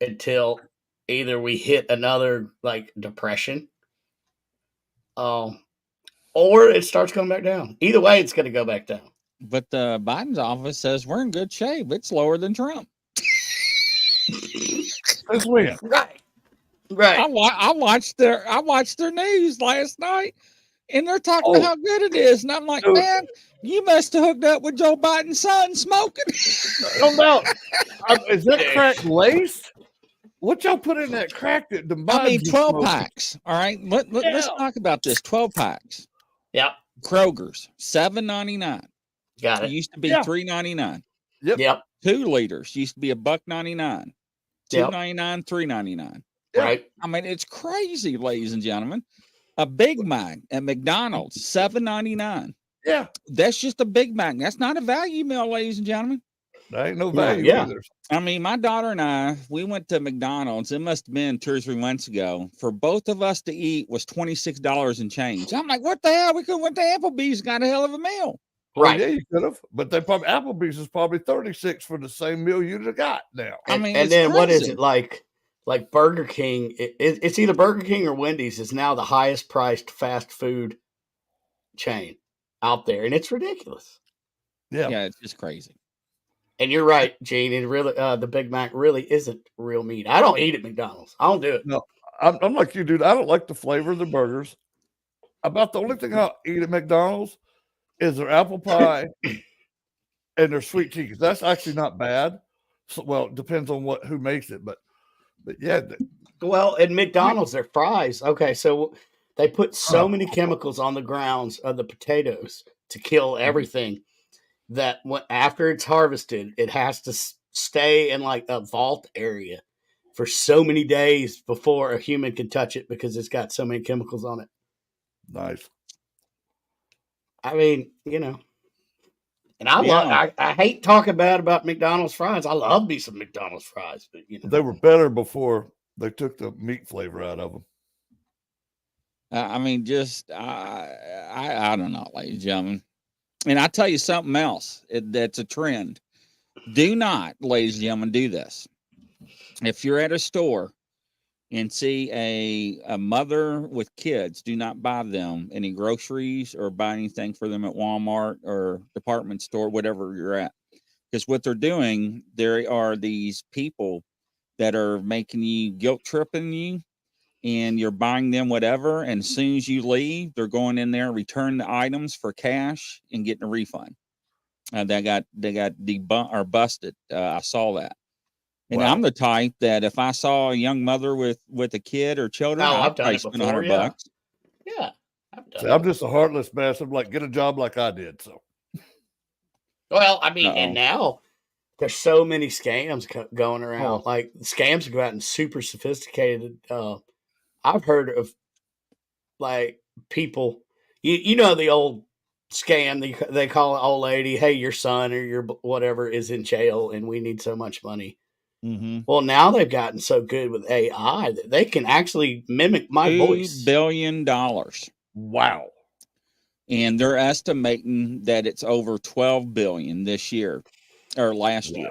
S3: until either we hit another like depression, or it starts going back down. Either way, it's going to go back down.
S1: But Biden's office says we're in good shape. It's lower than Trump.
S2: That's weird.
S3: Right.
S1: I watched their news last night, and they're talking about how good it is, and I'm like, man, you must have hooked up with Joe Biden's son smoking.
S2: No doubt. Is that crack laced? What y'all put in that crack that the Biden?
S1: I mean, 12 packs. All right, let's talk about this. 12 packs.
S3: Yep.
S1: Kroger's $7.99.
S3: Got it.
S1: Used to be $3.99.
S3: Yep.
S1: 2 liters used to be $1.99. $2.99, $3.99.
S3: Right.
S1: I mean, it's crazy, ladies and gentlemen. A Big Mac at McDonald's, $7.99.
S2: Yeah.
S1: That's just a Big Mac. That's not a value meal, ladies and gentlemen.
S2: There ain't no value either.
S1: I mean, my daughter and I, we went to McDonald's. It must have been 2 or 3 months ago. For both of us to eat was $26 and change. I'm like, what the hell? We could have went to Applebee's, got a hell of a meal.
S3: Right.
S2: Yeah, you could have. But Applebee's is probably 36 for the same meal you'd have got now.
S3: And then what is it like? Like Burger King, it's either Burger King or Wendy's is now the highest priced fast food chain out there, and it's ridiculous.
S2: Yeah,
S1: it's just crazy.
S3: And you're right, Gene. It really, the Big Mac really isn't real meat. I don't eat at McDonald's. I don't do it.
S2: No, I'm like you, dude. I don't like the flavor of the burgers. About the only thing I'll eat at McDonald's is their apple pie and their sweet tea. That's actually not bad. So, well, it depends on who makes it, but yeah.
S3: Well, at McDonald's, their fries. Okay, so they put so many chemicals on the grounds of the potatoes to kill everything that after it's harvested, it has to stay in like a vault area for so many days before a human can touch it because it's got so many chemicals on it.
S2: Nice.
S3: I mean, and I hate talking bad about McDonald's fries. I love me some McDonald's fries, but
S2: they were better before they took the meat flavor out of them.
S1: I mean, just I don't know, ladies and gentlemen. And I tell you something else that's a trend. Do not, ladies and gentlemen, do this. If you're at a store and see a mother with kids, do not buy them any groceries or buy anything for them at Walmart or department store, whatever you're at. Because what they're doing, there are these people that are making you guilt tripping you, and you're buying them whatever. And as soon as you leave, they're going in there, return the items for cash and getting a refund. They got debunked or busted. I saw that. And I'm the type that if I saw a young mother with a kid or children, I'd probably spend $100.
S3: Yeah.
S2: I'm just a heartless bastard. Like, get a job like I did. So,
S3: well, I mean, and now there's so many scams going around. Like, scams have gotten super sophisticated. I've heard of like people, you know, the old scam. They call an old lady, "Hey, your son or your whatever is in jail, and we need so much money."
S1: Mm-hmm.
S3: Well, now they've gotten so good with AI that they can actually mimic my voice.
S1: $2 billion.
S2: Wow.
S1: And they're estimating that it's over 12 billion this year or last year.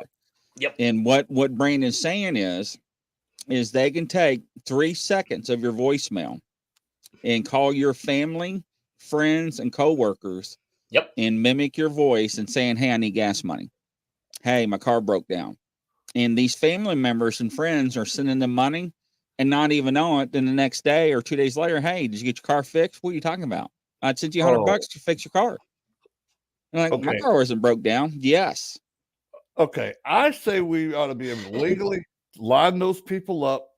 S3: Yep.
S1: And what Brandon's saying is they can take 3 seconds of your voicemail and call your family, friends, and coworkers.
S3: Yep.
S1: And mimic your voice and saying, "Hey, I need gas money. Hey, my car broke down." And these family members and friends are sending them money and not even know it. Then the next day or 2 days later, "Hey, did you get your car fixed? What are you talking about? I sent you $100 to fix your car." I'm like, my car wasn't broke down. Yes.
S2: Okay. I say we ought to be able to legally line those people up.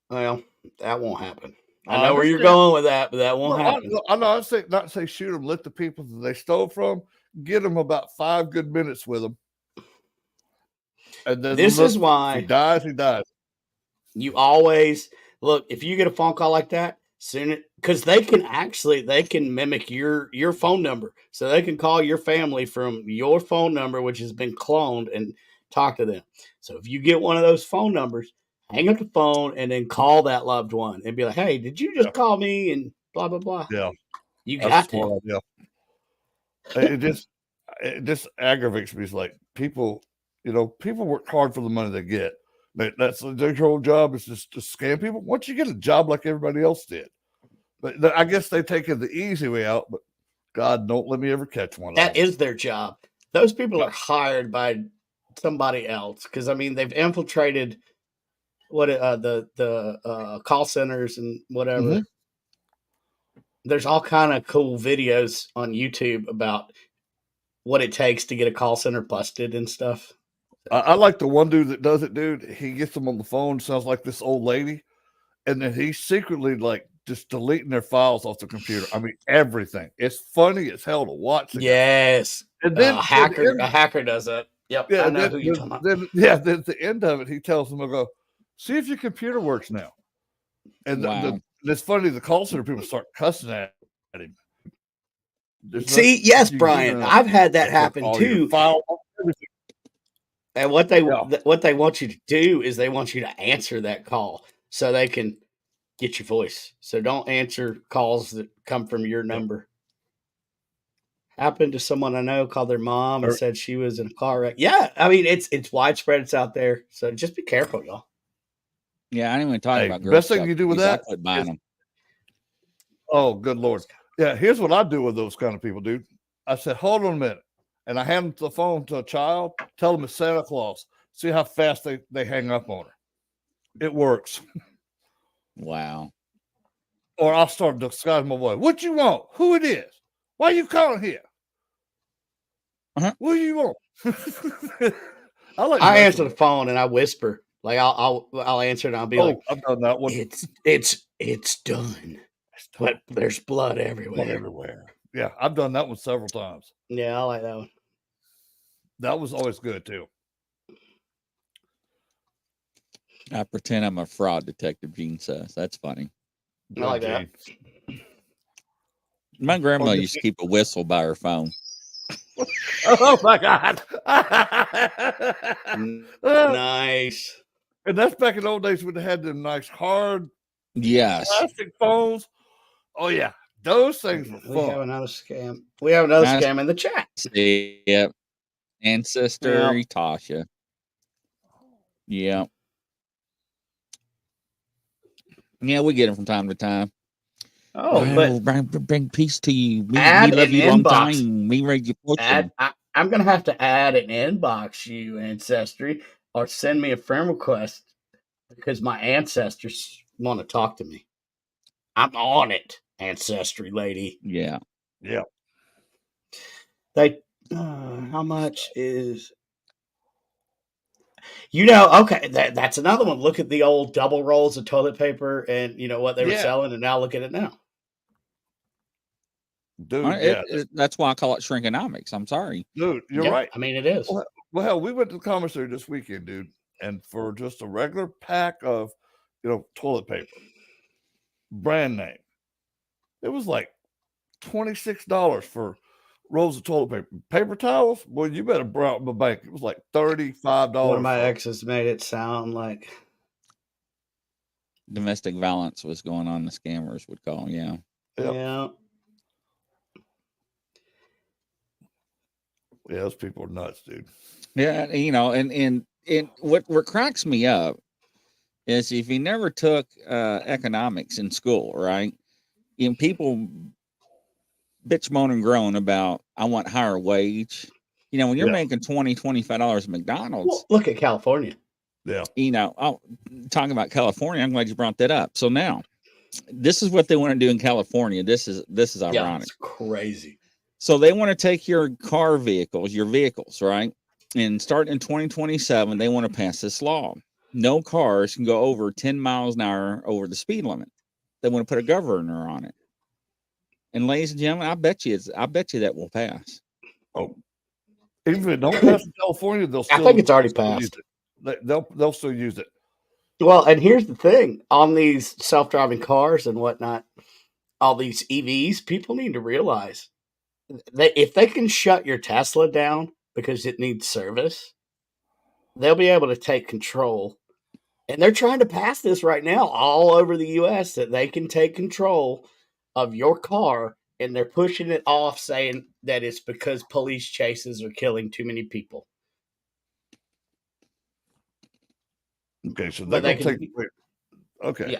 S3: Well, that won't happen. I know where you're going with that, but that won't happen.
S2: I'm not saying not say shoot them, let the people that they stole from, get them about 5 good minutes with them. And then
S3: this is why
S2: if he dies, he dies.
S3: You always look, if you get a phone call like that, soon, because they can mimic your phone number. So they can call your family from your phone number, which has been cloned, and talk to them. So if you get one of those phone numbers, hang up the phone and then call that loved one and be like, "Hey, did you just call me?" And blah blah blah.
S2: Yeah.
S3: You got to.
S2: Yeah. It just aggravates me. It's like people work hard for the money they get. That's their whole job is just to scam people. Once you get a job like everybody else did, but I guess they take it the easy way out. But God, don't let me ever catch one.
S3: That is their job. Those people are hired by somebody else because I mean they've infiltrated the call centers and whatever.
S2: Mm-hmm.
S3: There's all kind of cool videos on YouTube about what it takes to get a call center busted and stuff.
S2: I like the one dude that does it, dude. He gets them on the phone, sounds like this old lady, and then he's secretly like just deleting their files off the computer. I mean, everything. It's funny as hell to watch.
S3: Yes.
S2: And then
S3: a hacker does that. Yep.
S2: Yeah,
S3: I know who you're talking about.
S2: Then at the end of it, he tells them, "I'll go, see if your computer works now." And it's funny, the call center people start cussing at him.
S3: See, yes, Brian, I've had that happen too. And what they want you to do is they want you to answer that call so they can get your voice. So don't answer calls that come from your number. Happened to someone I know, called their mom and said she was in a car wreck. Yeah, I mean it's widespread. It's out there. So just be careful, y'all.
S1: Yeah, I didn't even talk about girl
S2: best
S1: stuff.
S2: thing you do with that. Oh, good Lord. Yeah, here's what I do with those kind of people, dude. I said, hold on a minute. And I hand the phone to a child, tell them it's Santa Claus. See how fast they hang up on her. It works.
S1: Wow.
S2: Or I'll start disguising my voice. What you want? Who it is? Why you calling here? What do you want?
S3: I answer the phone and I whisper. Like I'll answer and I'll be like,
S2: I've done that one.
S3: It's done. But there's blood everywhere.
S2: Yeah, I've done that one several times.
S3: Yeah, I like that one.
S2: That was always good too.
S1: I pretend I'm a fraud detective, Gene says. That's funny.
S3: I like that.
S1: My grandma used to keep a whistle by her phone.
S2: Oh my God.
S3: Nice.
S2: And that's back in the old days when they had them nice hard plastic phones. Oh yeah. Those things were fun.
S3: We have another scam. We have another scam in the chat.
S1: Yep. Ancestor Tasha. Yep. Yeah, we get them from time to time.
S3: Oh, but
S1: bring peace to you. We love you long time. We raise your fortune.
S3: I'm gonna have to add an inbox you, Ancestry, or send me a friend request because my ancestors want to talk to me. I'm on it, Ancestry lady.
S1: Yeah.
S2: Yeah.
S3: They how much is okay, that's another one. Look at the old double rolls of toilet paper and you know what they were selling, and now look at it now.
S2: Dude,
S1: that's why I call it shrinkonomics. I'm sorry.
S2: Dude, you're right.
S3: I mean, it is.
S2: Well, hell, we went to the commissary this weekend, dude, and for just a regular pack of, toilet paper, brand name, it was like $26 for rolls of toilet paper. Paper towels, boy, you better brought my bank. It was like $35.
S3: One of my exes made it sound like
S1: domestic violence was going on. The scammers would call. Yeah.
S3: Yeah.
S2: Yeah, those people are nuts, dude.
S1: Yeah, and what cracks me up is if you never took economics in school, right? You know, people bitch, moan, and groan about I want higher wage. You know, when you're making $20-$25 at McDonald's.
S3: Well, look at California.
S2: Yeah.
S1: You know, talking about California, I'm glad you brought that up. So now, this is what they want to do in California. This is ironic.
S3: Yeah, it's crazy.
S1: So they want to take your vehicles, right? And starting in 2027, they want to pass this law. No cars can go over 10 miles an hour over the speed limit. They want to put a governor on it. And ladies and gentlemen, I bet you that will pass.
S2: Oh, even if it don't pass in California, they'll still.
S3: I think it's already passed.
S2: They'll still use it.
S3: Well, and here's the thing: on these self-driving cars and whatnot, all these EVs, people need to realize that if they can shut your Tesla down because it needs service, they'll be able to take control. And they're trying to pass this right now all over the U.S. that they can take control of your car, and they're pushing it off, saying that it's because police chases are killing too many people.
S2: Okay, so they're going to take away. Okay,
S3: yeah.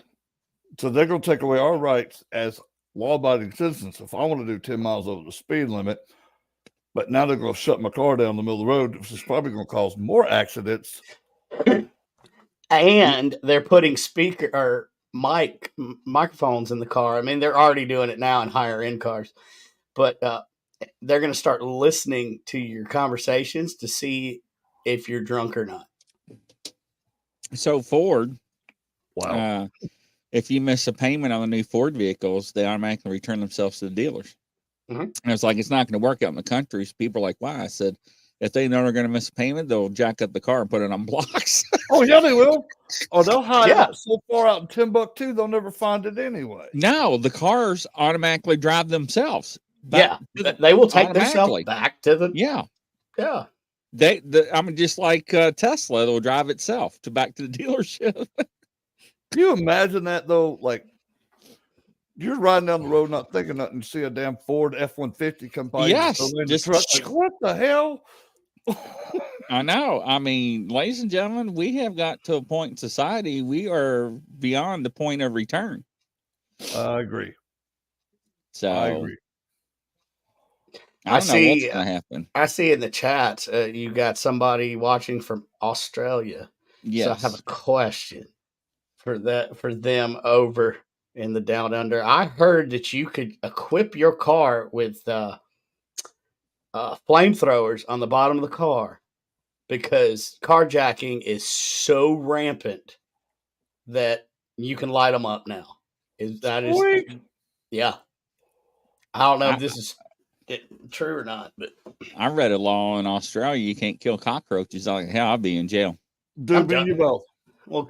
S2: So they're going to take away our rights as law-abiding citizens. If I want to do 10 miles over the speed limit, but now they're going to shut my car down in the middle of the road, which is probably going to cause more accidents.
S3: And they're putting microphones in the car. I mean, they're already doing it now in higher end cars, but they're going to start listening to your conversations to see if you're drunk or not.
S1: So Ford,
S2: wow,
S1: if you miss a payment on the new Ford vehicles, they automatically return themselves to the dealers.
S3: Mm-hmm.
S1: And it's like, it's not going to work out in the country. So people are like, why? I said, if they know they're going to miss a payment, they'll jack up the car and put it on blocks.
S2: Oh, yeah, they will. Oh, they'll hide it so far out in Timbuktu, they'll never find it anyway.
S1: No, the cars automatically drive themselves.
S3: They will take themselves back to the.
S1: Yeah.
S3: I
S1: mean, just like Tesla, they'll drive itself back to the dealership.
S2: Can you imagine that, though? Like, you're riding down the road not thinking nothing, you see a damn Ford F-150 come by.
S1: Yes.
S2: Just truck, like, what the hell?
S1: I know. I mean, ladies and gentlemen, we have got to a point in society, we are beyond the point of return.
S2: I agree.
S1: So
S2: I agree.
S1: I don't know what's going to happen.
S3: I see in the chat, you got somebody watching from Australia.
S1: Yes.
S3: So I have a question for them over in the down under. I heard that you could equip your car with flamethrowers on the bottom of the car because carjacking is so rampant that you can light them up now.
S2: Sweet.
S3: Yeah. I don't know if this is true or not, but
S1: I read a law in Australia you can't kill cockroaches. Like hell, I'll be in jail.
S2: Dude, you both.
S3: Well,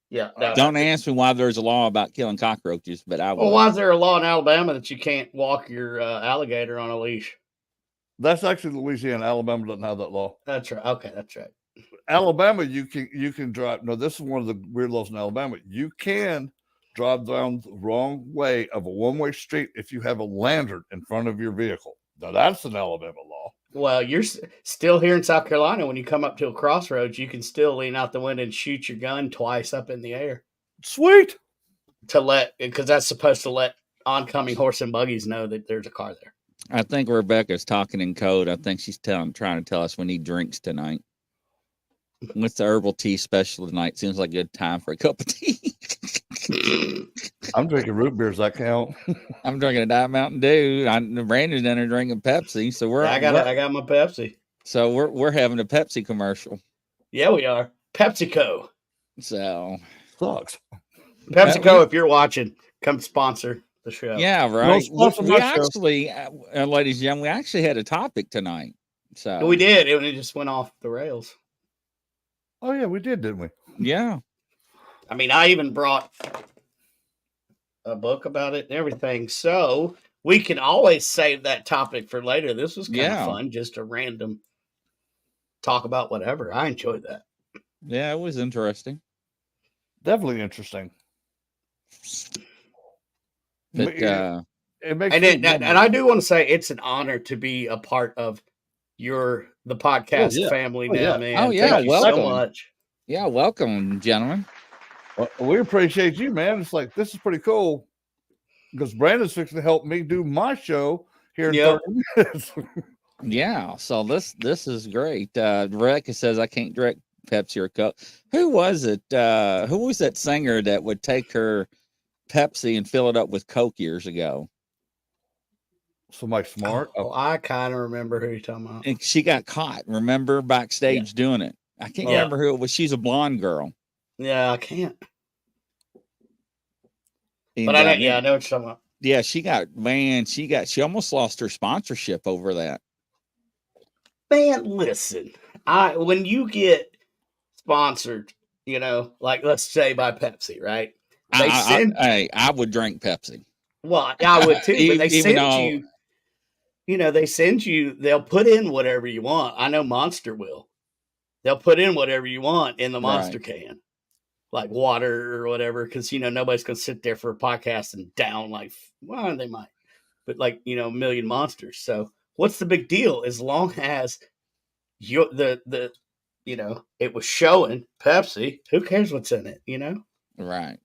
S3: yeah.
S1: Don't ask me why there's a law about killing cockroaches, but I will.
S3: Well, why is there a law in Alabama that you can't walk your alligator on a leash?
S2: That's actually Louisiana. Alabama doesn't have that law.
S3: That's right. Okay, that's right.
S2: Alabama, you can drive. No, this is one of the weird laws in Alabama. You can drive down the wrong way of a one-way street if you have a lantern in front of your vehicle. Now, that's an Alabama law.
S3: Well, you're still here in South Carolina. When you come up to a crossroads, you can still lean out the window and shoot your gun twice up in the air.
S2: Sweet.
S3: Because that's supposed to let oncoming horse and buggies know that there's a car there.
S1: I think Rebecca's talking in code. I think she's trying to tell us we need drinks tonight. What's the herbal tea special tonight? Seems like a good time for a cup of tea.
S2: I'm drinking root beers. That count?
S1: I'm drinking a Diet Mountain Dew. Brandon's in there drinking Pepsi. So I
S3: got my Pepsi.
S1: So we're having a Pepsi commercial.
S3: Yeah, we are. PepsiCo.
S1: So
S2: sucks.
S3: PepsiCo, if you're watching, come sponsor the show.
S1: Yeah, right. We actually, ladies and gentlemen, we actually had a topic tonight. So
S3: we did. It just went off the rails.
S2: Oh yeah, we did, didn't we?
S1: Yeah.
S3: I mean, I even brought a book about it and everything. So we can always save that topic for later. This was kind of fun, just a random talk about whatever. I enjoyed that.
S1: Yeah, it was interesting.
S2: Definitely interesting.
S1: But,
S2: it makes
S3: and I do want to say it's an honor to be a part of the podcast family now, man.
S1: Oh yeah,
S3: thank you
S1: welcome.
S3: so much.
S1: Yeah, welcome, gentlemen.
S2: Well, we appreciate you, man. It's like this is pretty cool. because Brandon's fixing to help me do my show here in
S3: Yep.
S2: 30 minutes.
S1: Yeah, so this is great. Rebecca says I can't drink Pepsi or Coke. Who was it? Who was that singer that would take her Pepsi and fill it up with Coke years ago?
S2: Somebody smart.
S3: Oh, I kind of remember who you're talking about.
S1: And she got caught, remember, backstage doing it. I can't remember who it was. She's a blonde girl.
S3: Yeah, I can't.
S1: And,
S3: But I know what you're talking about.
S1: Yeah, she almost lost her sponsorship over that.
S3: Man, listen, when you get sponsored, like let's say by Pepsi, right?
S1: I would drink Pepsi.
S3: Well, I would too, but they
S1: Even
S3: send you, they'll put in whatever you want. I know Monster will. They'll put in whatever you want in the Monster can, like water or whatever, because, nobody's going to sit there for a podcast and down they might, but a million Monsters. So what's the big deal? As long as it was showing Pepsi, who cares what's in it,
S1: Right.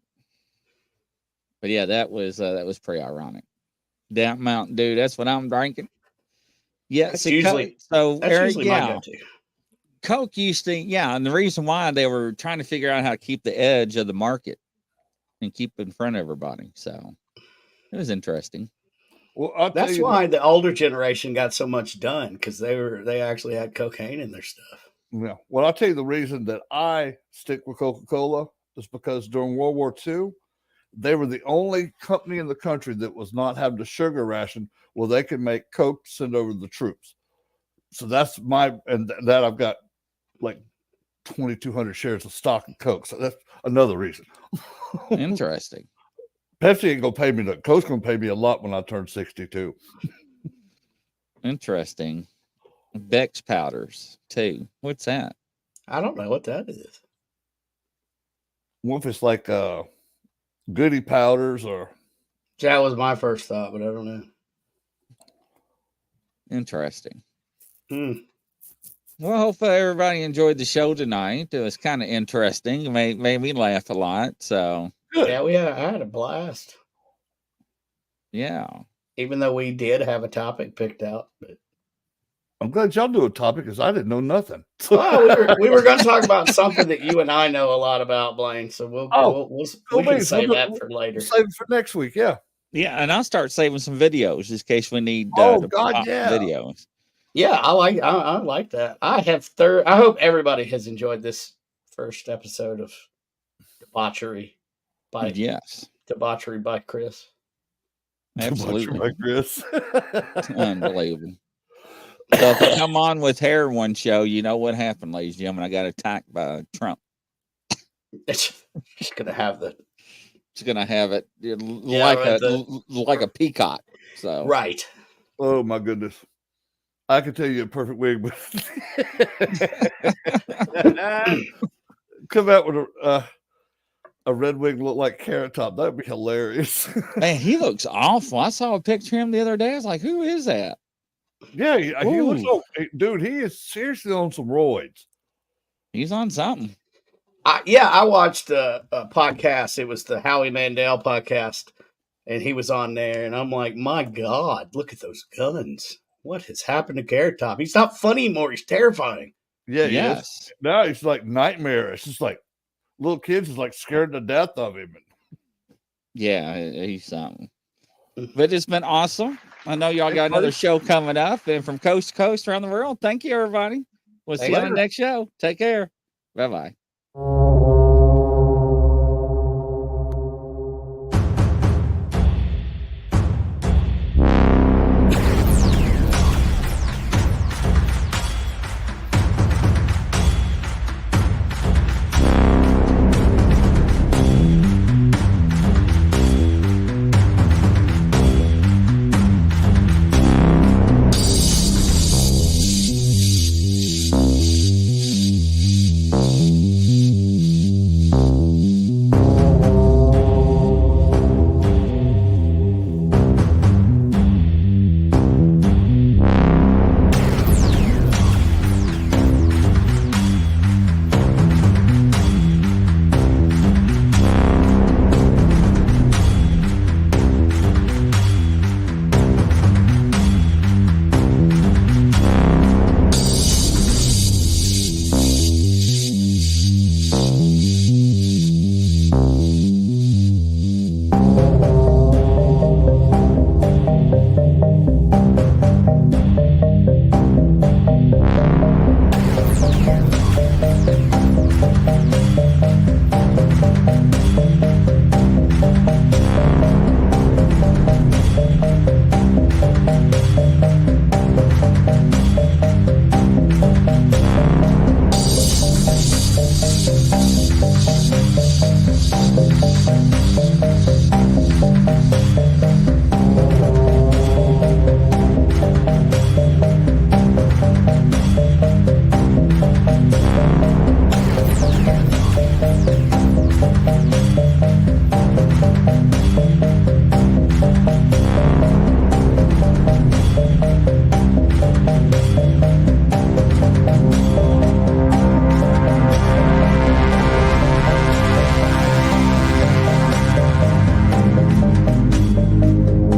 S1: But yeah, that was pretty ironic. Down Mountain Dew, that's what I'm drinking. Yeah,
S3: that's
S1: usually Eric,
S3: my go-to.
S1: Coke used to, and the reason why they were trying to figure out how to keep the edge of the market and keep in front of everybody. So it was interesting.
S2: Well,
S3: that's why the older generation got so much done, because they actually had cocaine in their stuff.
S2: Yeah. Well, I'll tell you the reason that I stick with Coca-Cola is because during World War II, they were the only company in the country that was not having a sugar ration where they could make Coke to send over the troops. So that's that I've got like 2,200 shares of stock in Coke. So that's another reason.
S1: Interesting.
S2: Pepsi ain't gonna pay me that. Coke's gonna pay me a lot when I turn 62.
S1: Interesting. Beck's powders too. What's that?
S3: I don't know what that is.
S2: What if it's like goody powders or?
S3: That was my first thought, but I don't know.
S1: Interesting. Well, hopefully everybody enjoyed the show tonight. It was kind of interesting. It made me laugh a lot. So
S3: good. Yeah, I had a blast.
S1: Yeah.
S3: Even though we did have a topic picked out, but
S2: I'm glad y'all do a topic because I didn't know nothing.
S3: Well, we were going to talk about something that you and I know a lot about, Blaine. So we can save that for later.
S2: Save it for next week. Yeah.
S1: Yeah, and I'll start saving some videos in case we need videos.
S3: Yeah, I like that. I hope everybody has enjoyed this first episode of Debauchery by Chris.
S1: Absolutely.
S2: Debauchery by Chris.
S1: Unbelievable. So if I come on with hair one show, you know what happened, ladies and gentlemen. I got attacked by Trump.
S3: It's gonna have it
S1: like a peacock. So
S3: right.
S2: Oh my goodness. I could tell you a perfect wig, but come out with a red wig look like Carrot Top. That'd be hilarious.
S1: Man, he looks awful. I saw a picture of him the other day. I was like, who is that?
S2: Yeah, he looks dude, he is seriously on some roids.
S1: He's on something.
S3: I watched a podcast. It was the Howie Mandel podcast, and he was on there, and I'm like, my God, look at those guns. What has happened to Carrot Top? He's not funny anymore. He's terrifying.
S2: Yeah, yes. Now he's like nightmarish. It's like little kids is like scared to death of him.
S1: Yeah, he's something. But it's been awesome. I know y'all got another show coming up, and from coast to coast around the world. Thank you, everybody. We'll see you on the next show. Take care. Bye-bye.